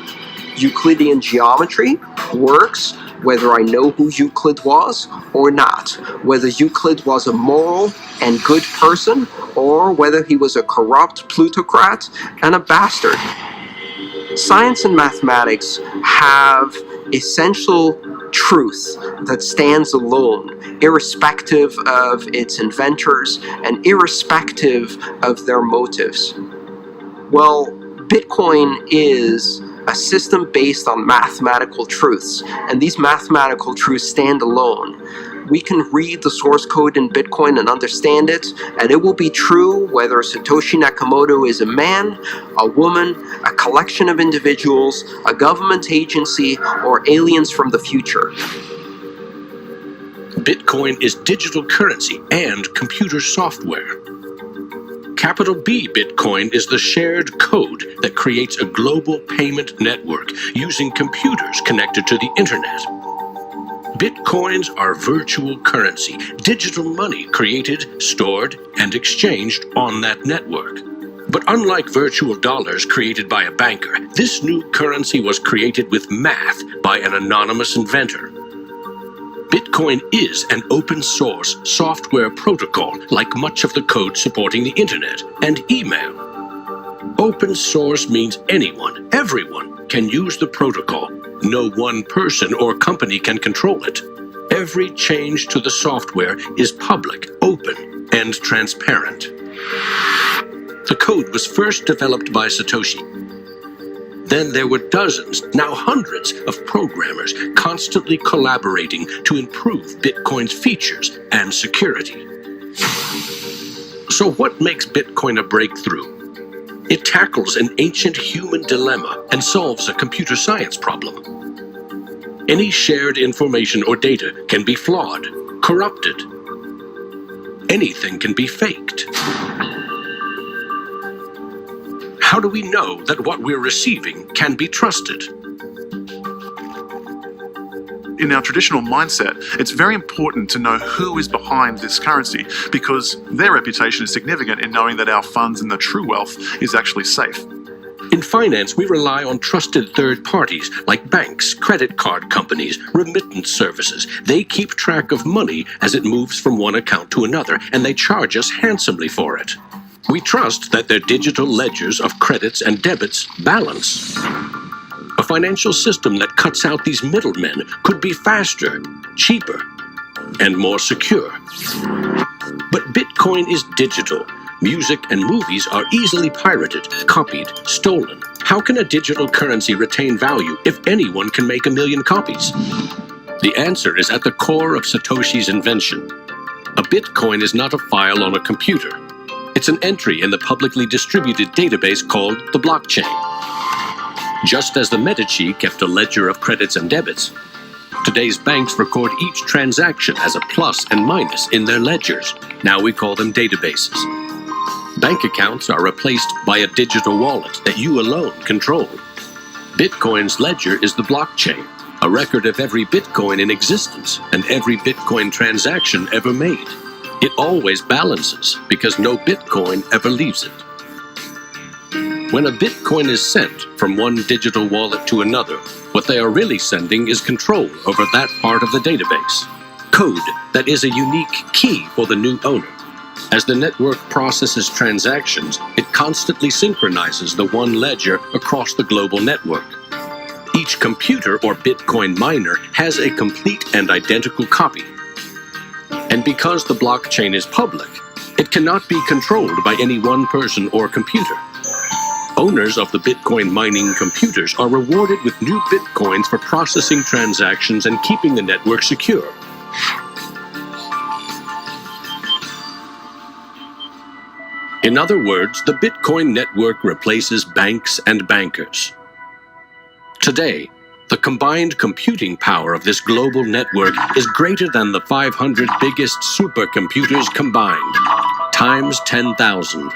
B: Euclidean geometry works whether I know who Euclid was or not, whether Euclid was a moral and good person or whether he was a corrupt plutocrat and a bastard. Science and mathematics have essential truth that stands alone, irrespective of its inventors and irrespective of their motives. Well, Bitcoin is a system based on mathematical truths, and these mathematical truths stand alone. we can read the source code in Bitcoin and understand it, and it will be true whether Satoshi Nakamoto is a man, a woman, a collection of individuals, a government agency, or aliens from the future.
A: Bitcoin is digital currency and computer software. Capital B Bitcoin is the shared code that creates a global payment network using computers connected to the internet. Bitcoins are virtual currency, digital money created, stored, and exchanged on that network. But unlike virtual dollars created by a banker, this new currency was created with math by an anonymous inventor. Bitcoin is an open source software protocol like much of the code supporting the internet and email. Open source means anyone, everyone can use the protocol. No one person or company can control it. Every change to the software is public, open, and transparent. The code was first developed by Satoshi. Then there were dozens, now hundreds, of programmers constantly collaborating to improve Bitcoin's features and security. So what makes Bitcoin a breakthrough? It tackles an ancient human dilemma and solves a computer science problem. Any shared information or data can be flawed, corrupted. Anything can be faked. How do we know that what we're receiving can be trusted?
N: In our traditional mindset, it's very important to know who is behind this currency because their reputation is significant in knowing that our funds and the true wealth is actually safe.
A: In finance, we rely on trusted third parties like banks, credit card companies, remittance services. They keep track of money as it moves from one account to another, and they charge us handsomely for it. We trust that their digital ledgers of credits and debits balance. A financial system that cuts out these middlemen could be faster, cheaper, and more secure. But Bitcoin is digital. Music and movies are easily pirated, copied, stolen. How can a digital currency retain value if anyone can make 1 million copies? The answer is at the core of Satoshi's invention. A Bitcoin is not a file on a computer. It's an entry in the publicly distributed database called the blockchain. Just as the Medici kept a ledger of credits and debits, today's banks record each transaction as a plus and minus in their ledgers. Now we call them databases. Bank accounts are replaced by a digital wallet that you alone control. Bitcoin's ledger is the blockchain, a record of every Bitcoin in existence and every Bitcoin transaction ever made. It always balances because no Bitcoin ever leaves it. When a Bitcoin is sent from one digital wallet to another, what they are really sending is control over that part of the database. Code that is a unique key for the new owner. As the network processes transactions, it constantly synchronizes the one ledger across the global network. Each computer or Bitcoin miner has a complete and identical copy. And because the blockchain is public, it cannot be controlled by any one person or computer. Owners of the Bitcoin mining computers are rewarded with new Bitcoins for processing transactions and keeping the network secure. In other words, the Bitcoin network replaces banks and bankers. Today, the combined computing power of this global network is greater than the 500 biggest supercomputers combined, times 10,000.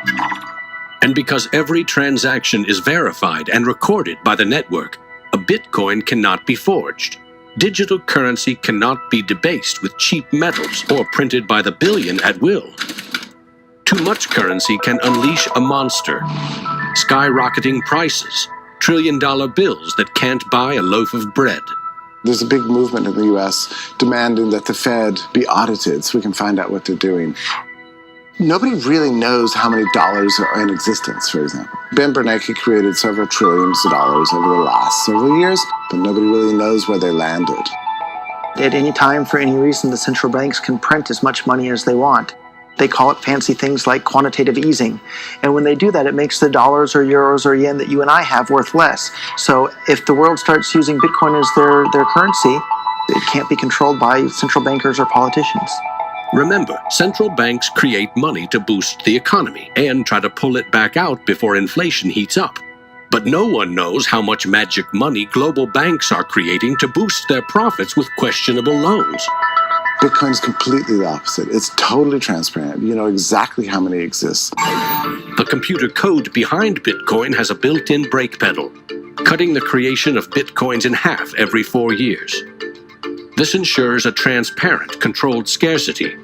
A: And because every transaction is verified and recorded by the network, a Bitcoin cannot be forged. Digital currency cannot be debased with cheap metals or printed by the billion at will. Too much currency can unleash a monster, skyrocketing prices, trillion-dollar bills that can't buy a loaf of bread.
O: There's a big movement in the U.S. demanding that the Fed be audited so we can find out what they're doing. Nobody really knows how many dollars are in existence, for example. Ben Bernanke created several trillions of dollars over the last several years, but nobody really knows where they landed.
U: At any time, for any reason, the central banks can print as much money as they want. They call it fancy things like quantitative easing. And when they do that, it makes the dollars or euros or yen that you and I have worth less. So if the world starts using Bitcoin as their currency, It can't be controlled by central bankers or politicians.
A: Remember, central banks create money to boost the economy and try to pull it back out before inflation heats up. But no one knows how much magic money global banks are creating to boost their profits with questionable loans.
O: Bitcoin's completely the opposite. It's totally transparent. You know exactly how many exist.
A: The computer code behind Bitcoin has a built-in brake pedal, cutting the creation of Bitcoins in half every 4 years. This ensures a transparent, controlled scarcity,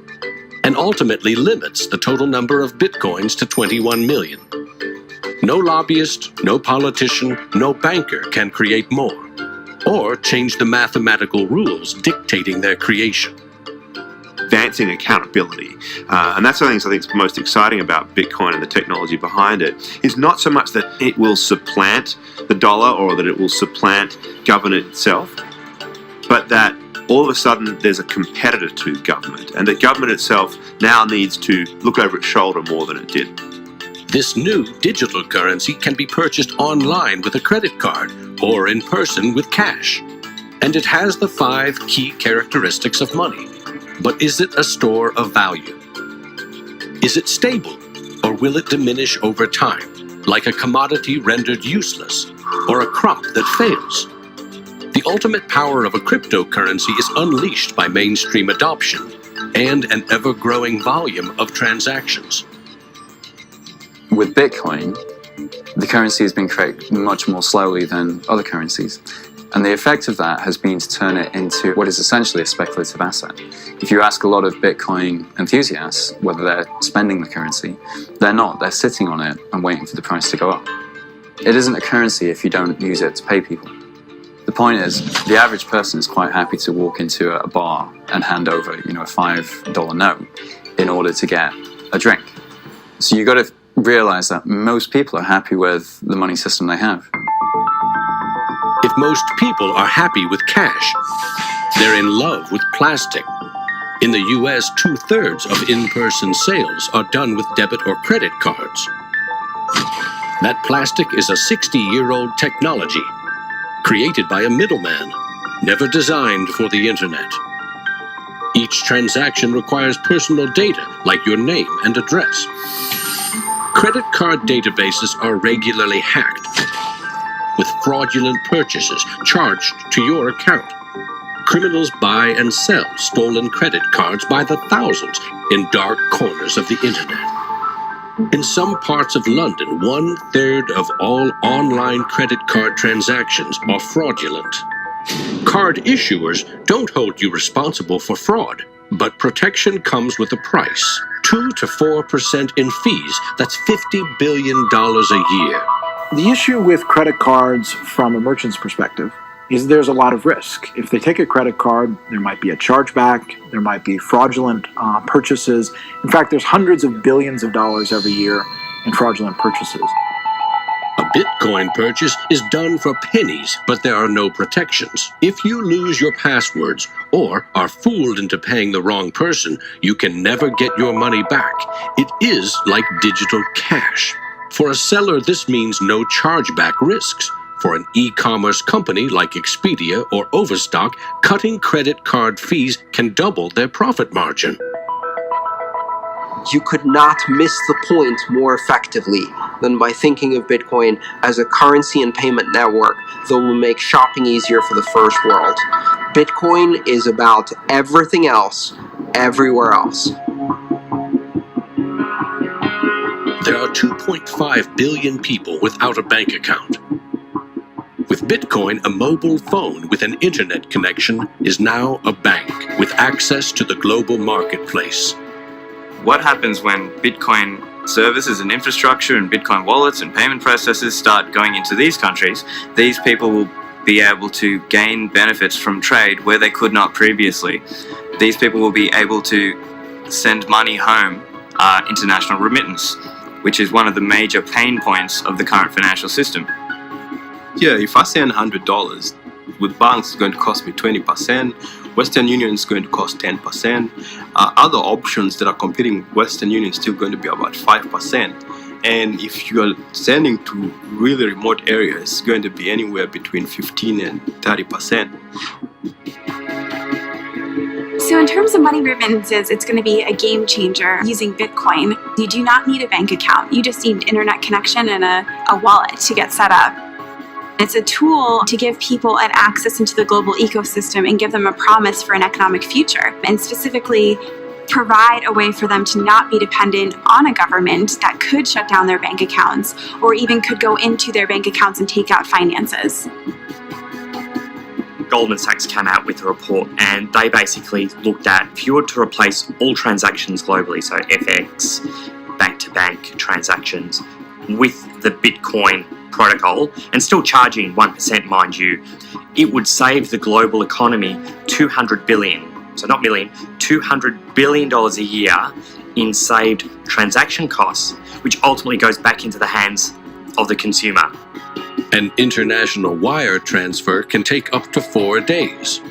A: and ultimately limits the total number of Bitcoins to 21 million. No lobbyist, no politician, no banker can create more, or change the mathematical rules dictating their creation.
C: Advancing accountability. And that's something I think is most exciting about Bitcoin and the technology behind it, is not so much that it will supplant the dollar or that it will supplant government itself, but that all of a sudden there's a competitor to government, and that government itself now needs to look over its shoulder more than it did.
A: This new digital currency can be purchased online with a credit card or in person with cash. And it has the 5 key characteristics of money. But is it a store of value? Is it stable, or will it diminish over time, like a commodity rendered useless, or a crop that fails? The ultimate power of a cryptocurrency is unleashed by mainstream adoption and an ever-growing volume of transactions.
K: With Bitcoin, the currency has been created much more slowly than other currencies. And the effect of that has been to turn it into what is essentially a speculative asset. If you ask a lot of Bitcoin enthusiasts whether they're spending the currency, they're not. They're sitting on it and waiting for the price to go up. It isn't a currency if you don't use it to pay people. The point is, the average person is quite happy to walk into a bar and hand over, a $5 note in order to get a drink. So you've got to realize that most people are happy with the money system they have.
A: If most people are happy with cash, they're in love with plastic. In the US, 2/3 of in-person sales are done with debit or credit cards. That plastic is a 60-year-old technology, created by a middleman, never designed for the internet. Each transaction requires personal data, like your name and address. Credit card databases are regularly hacked, with fraudulent purchases charged to your account. Criminals buy and sell stolen credit cards by the thousands in dark corners of the internet. In some parts of London, 1/3 of all online credit card transactions are fraudulent. Card issuers don't hold you responsible for fraud, but protection comes with a price. 2 to 4% in fees. That's $50 billion a year.
U: The issue with credit cards from a merchant's perspective is there's a lot of risk. If they take a credit card, there might be a chargeback, there might be fraudulent purchases. In fact, there's hundreds of billions of dollars every year in fraudulent purchases.
A: A Bitcoin purchase is done for pennies, but there are no protections. If you lose your passwords or are fooled into paying the wrong person, you can never get your money back. It is like digital cash. For a seller, this means no chargeback risks. For an e-commerce company like Expedia or Overstock, cutting credit card fees can double their profit margin.
B: You could not miss the point more effectively than by thinking of Bitcoin as a currency and payment network that will make shopping easier for the first world. Bitcoin is about everything else, everywhere else.
A: There are 2.5 billion people without a bank account. With Bitcoin, a mobile phone with an internet connection is now a bank with access to the global marketplace.
E: What happens when Bitcoin services and infrastructure and Bitcoin wallets and payment processors start going into these countries? These people will be able to gain benefits from trade where they could not previously. These people will be able to send money home, international remittance, which is one of the major pain points of the current financial system.
C: Yeah, if I send $100, with banks it's going to cost me 20%, Western Union is going to cost 10%, other options that are competing with Western Union is still going to be about 5%. And if you are sending to really remote areas, it's going to be anywhere between 15 and 30%.
G: So in terms of money remittances, it's going to be a game changer using Bitcoin. You do not need a bank account. You just need internet connection and a wallet to get set up. It's a tool to give people an access into the global ecosystem and give them a promise for an economic future, and specifically provide a way for them to not be dependent on a government that could shut down their bank accounts or even could go into their bank accounts and take out finances.
V: Goldman Sachs came out with a report and they basically looked at if you were to replace all transactions globally, so FX, bank-to-bank transactions, with the Bitcoin protocol, and still charging 1%, mind you, it would save the global economy $200 billion, so not million, $200 billion a year in saved transaction costs, which ultimately goes back into the hands of the consumer.
A: An international wire transfer can take up to 4 days.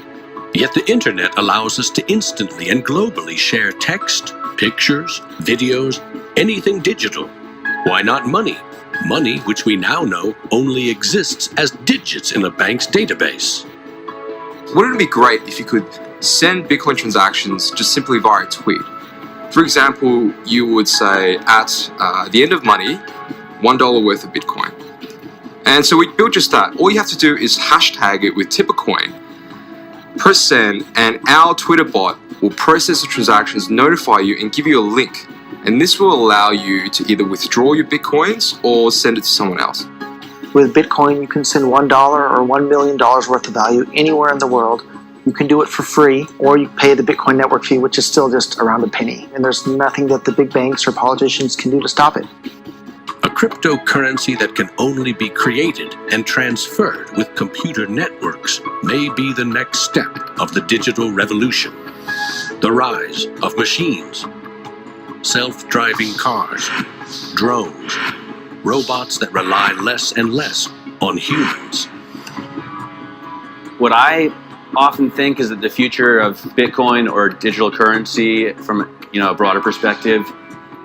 A: Yet the internet allows us to instantly and globally share text, pictures, videos, anything digital. Why not money? Money which we now know only exists as digits in a bank's database.
W: Wouldn't it be great if you could send Bitcoin transactions just simply via a tweet? For example, you would say at the end of money, $1 worth of Bitcoin. And so we built just that. All you have to do is hashtag it with Tippercoin, press send, and our Twitter bot will process the transactions, notify you, and give you a link. And this will allow you to either withdraw your Bitcoins or send it to someone else.
D: With Bitcoin, you can send $1 or $1 million worth of value anywhere in the world. You can do it for free, or you pay the Bitcoin network fee, which is still just around a penny. And there's nothing that the big banks or politicians can do to stop it.
A: A cryptocurrency that can only be created and transferred with computer networks may be the next step of the digital revolution. The rise of machines, self-driving cars, drones, robots that rely less and less on humans.
X: What I often think is that the future of Bitcoin or digital currency from a broader perspective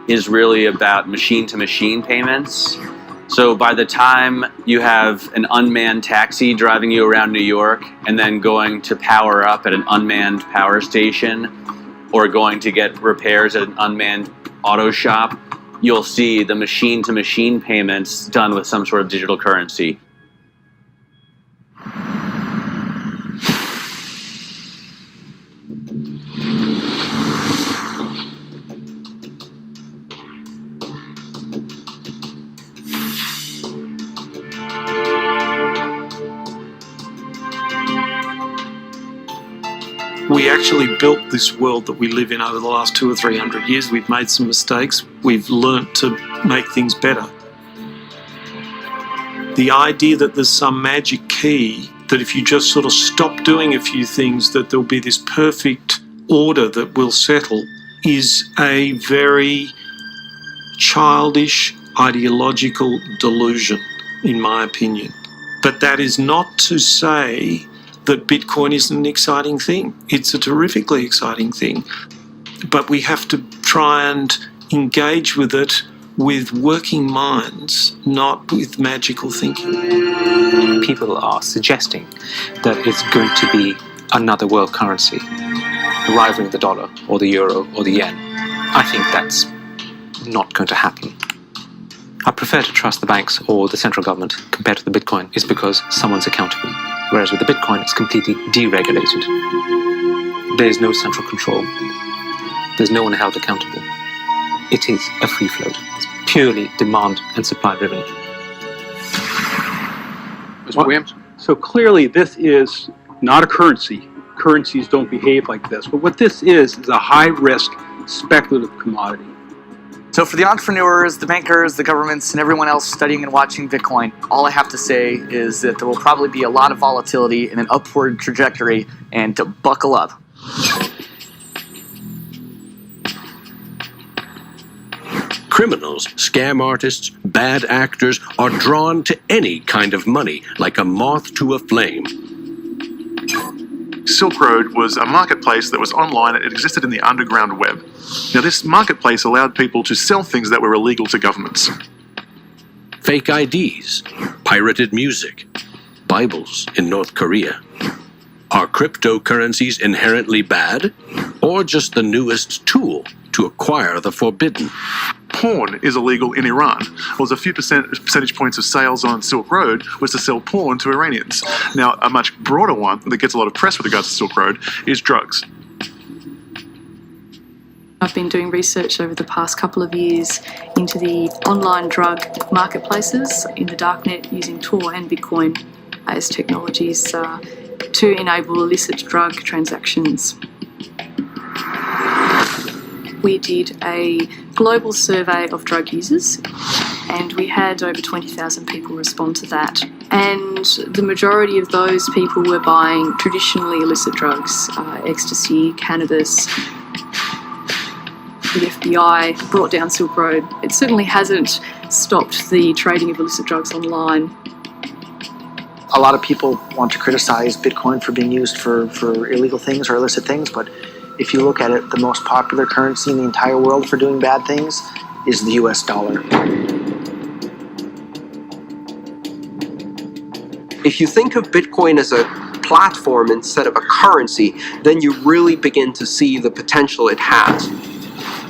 X: is really about machine-to-machine payments. So by the time you have an unmanned taxi driving you around New York and then going to power up at an unmanned power station or going to get repairs at an unmanned auto shop, you'll see the machine-to-machine payments done with some sort of digital currency.
I: We actually built this world that we live in over the last 200 or 300 years. We've made some mistakes. We've learnt to make things better. The idea that there's some magic key, that if you just sort of stop doing a few things, that there'll be this perfect order that will settle, is a very childish ideological delusion, in my opinion. But that is not to say that Bitcoin isn't an exciting thing. It's a terrifically exciting thing. But we have to try and engage with it with working minds, not with magical thinking.
L: People are suggesting that it's going to be another world currency, rivaling the dollar or the euro or the yen. I think that's not going to happen. I prefer to trust the banks or the central government compared to the Bitcoin is because someone's accountable. Whereas with the Bitcoin, it's completely deregulated. There's no central control. There's no one held accountable. It is a free float. It's purely demand and supply driven.
Y: Mr. Williams? So clearly this is not a currency. Currencies don't behave like this. But what this is a high-risk speculative commodity.
D: So for the entrepreneurs, the bankers, the governments, and everyone else studying and watching Bitcoin, all I have to say is that there will probably be a lot of volatility and an upward trajectory, and to buckle up.
A: Criminals, scam artists, bad actors are drawn to any kind of money like a moth to a flame.
N: Silk Road was a marketplace that was online. It existed in the underground web. Now, this marketplace allowed people to sell things that were illegal to governments.
A: Fake IDs, pirated music, Bibles in North Korea. Are cryptocurrencies inherently bad, or just the newest tool to acquire the forbidden?
N: Porn is illegal in Iran. Was a few percentage points of sales on Silk Road was to sell porn to Iranians. Now, a much broader one that gets a lot of press with regards to Silk Road is drugs.
F: I've been doing research over the past couple of years into the online drug marketplaces in the darknet using Tor and Bitcoin as technologies to enable illicit drug transactions. We did a global survey of drug users, and we had over 20,000 people respond to that. And the majority of those people were buying traditionally illicit drugs, ecstasy, cannabis. The FBI brought down Silk Road. It certainly hasn't stopped the trading of illicit drugs online.
U: A lot of people want to criticize Bitcoin for being used for illegal things or illicit things, but if you look at it, the most popular currency in the entire world for doing bad things is the US dollar.
B: If you think of Bitcoin as a platform instead of a currency, then you really begin to see the potential it has.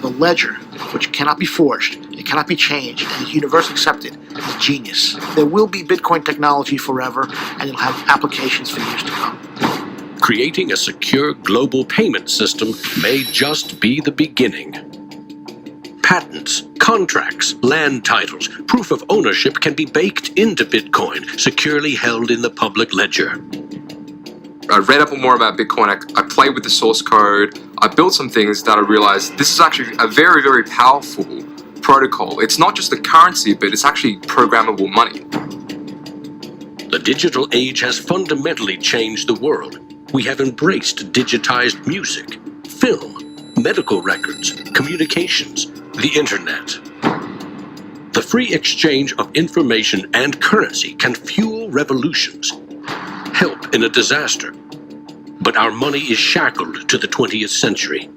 H: The ledger, which cannot be forged, it cannot be changed, and is universally accepted, is genius. There will be Bitcoin technology forever, and it'll have applications for years to come.
A: Creating a secure global payment system may just be the beginning. Patents, contracts, land titles, proof of ownership can be baked into Bitcoin, securely held in the public ledger.
W: I read up more about Bitcoin, I played with the source code, I built some things that I realized this is actually a very, very powerful protocol. It's not just a currency, but it's actually programmable money.
A: The digital age has fundamentally changed the world. We have embraced digitized music, film, medical records, communications, the internet. The free exchange of information and currency can fuel revolutions, help in a disaster. But our money is shackled to the 20th century,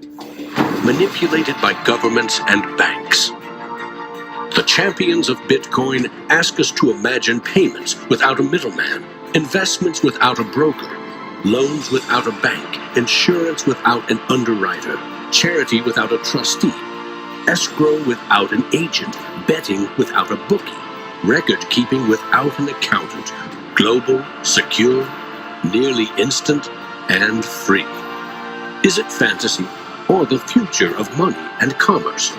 A: manipulated by governments and banks. The champions of Bitcoin ask us to imagine payments without a middleman, investments without a broker, loans without a bank, insurance without an underwriter, charity without a trustee, escrow without an agent, betting without a bookie, record keeping without an accountant, global, secure, nearly instant, and free. Is it fantasy or the future of money and commerce?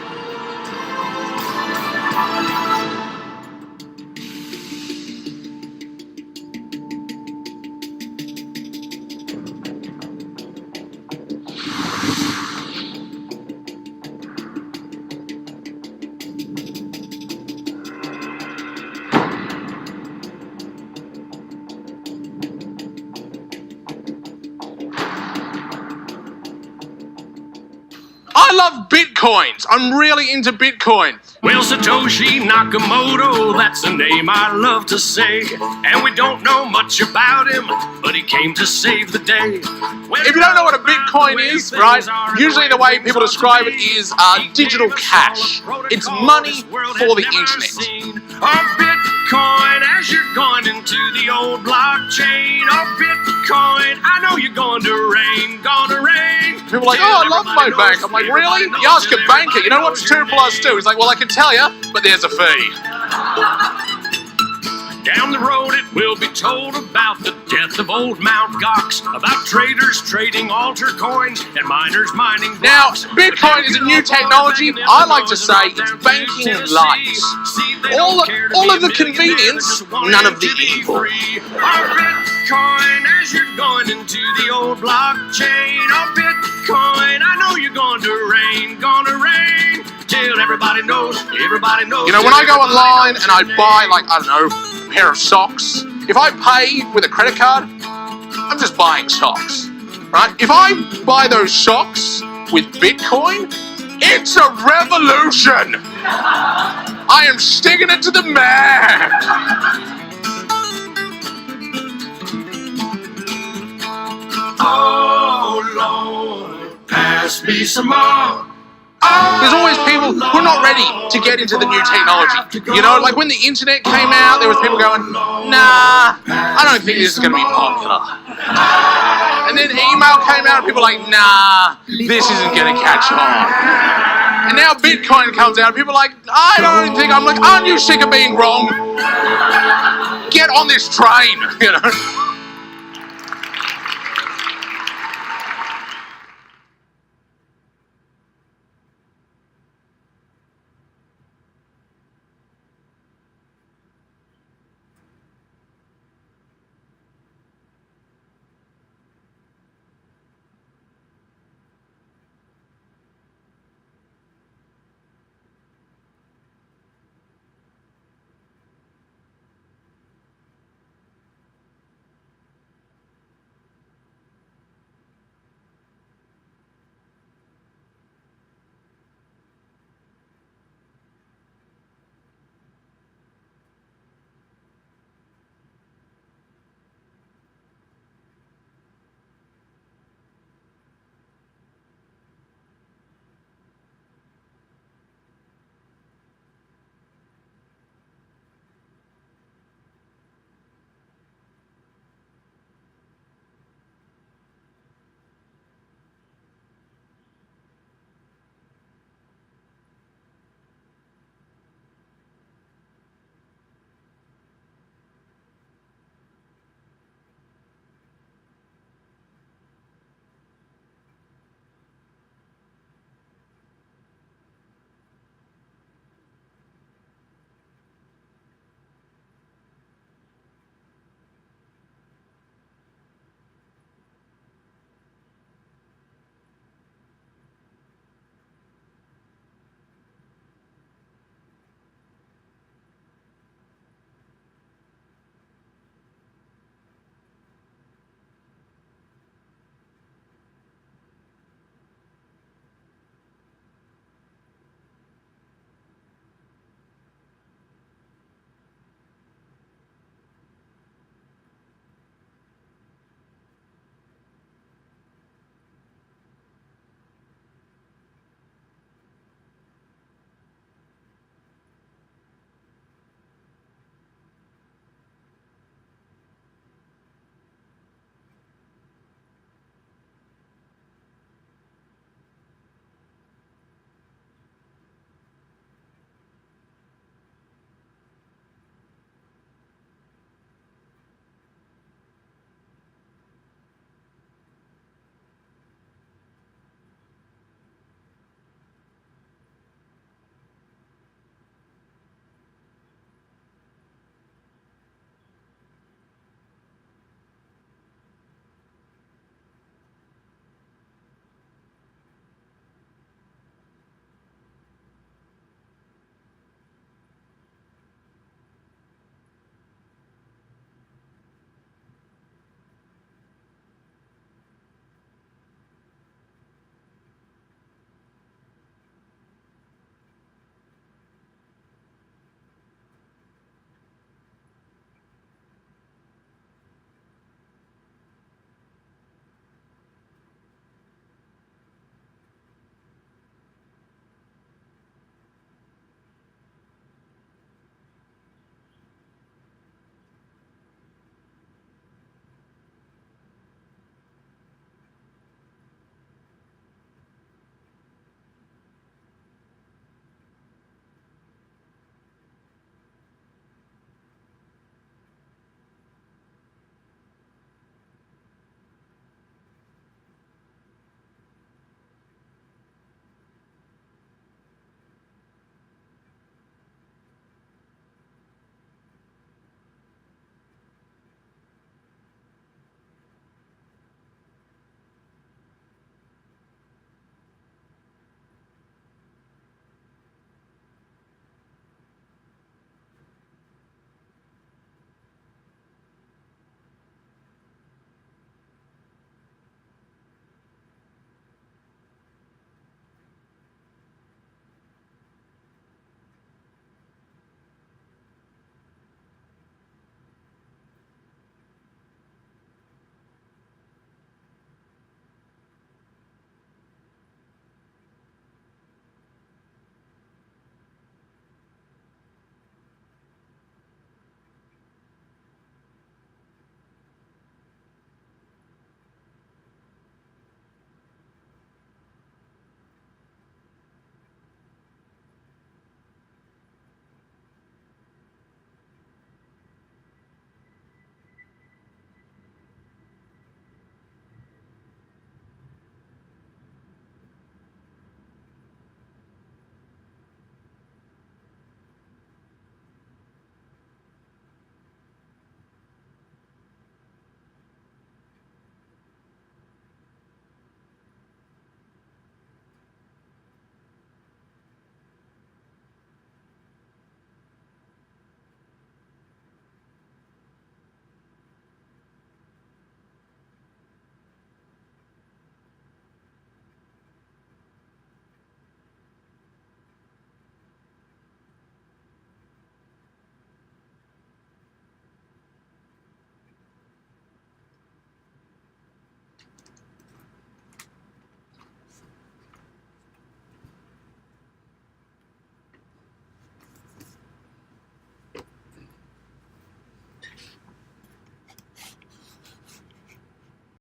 J: I love Bitcoins. I'm really into Bitcoin.
M: Well, Satoshi Nakamoto, that's the name I love to say. And we don't know much about him, but he came to save the day.
J: If you don't know what a Bitcoin is, right, usually the way people describe it is digital cash. It's money for the internet.
M: A Bitcoin as you're going into the old blockchain. A Bitcoin, I know you're going to rain, gonna rain.
J: People are like, oh, I love my bank. I'm like, really? You ask a banker, you know what's 2 + 2? He's like, well, I can tell you, but there's a fee.
M: Down the road it will be told about the death of old Mt. Gox, about traders trading altar coins and miners mining blocks.
J: Now, Bitcoin is a new technology. I like to say it's banking light. All of the convenience, none of the evil.
M: A Bitcoin as you're going into the old blockchain. A Bitcoin, I know you're going to rain, gonna rain. Till everybody knows, everybody knows.
J: You know, when I go online and I buy, like, I don't know, a pair of socks, if I pay with a credit card, I'm just buying socks, right? If I buy those socks with Bitcoin, it's a revolution. I am sticking it to the man.
M: Oh, Lord, pass me some more.
J: There's always people who are not ready to get into the new technology. You know, like when the internet came out, there was people going, nah, I don't think this is going to be popular. And then email came out and people were like, nah, this isn't going to catch on. And now Bitcoin comes out and people are like, I don't think, I'm like, aren't you sick of being wrong? Get on this train, you know?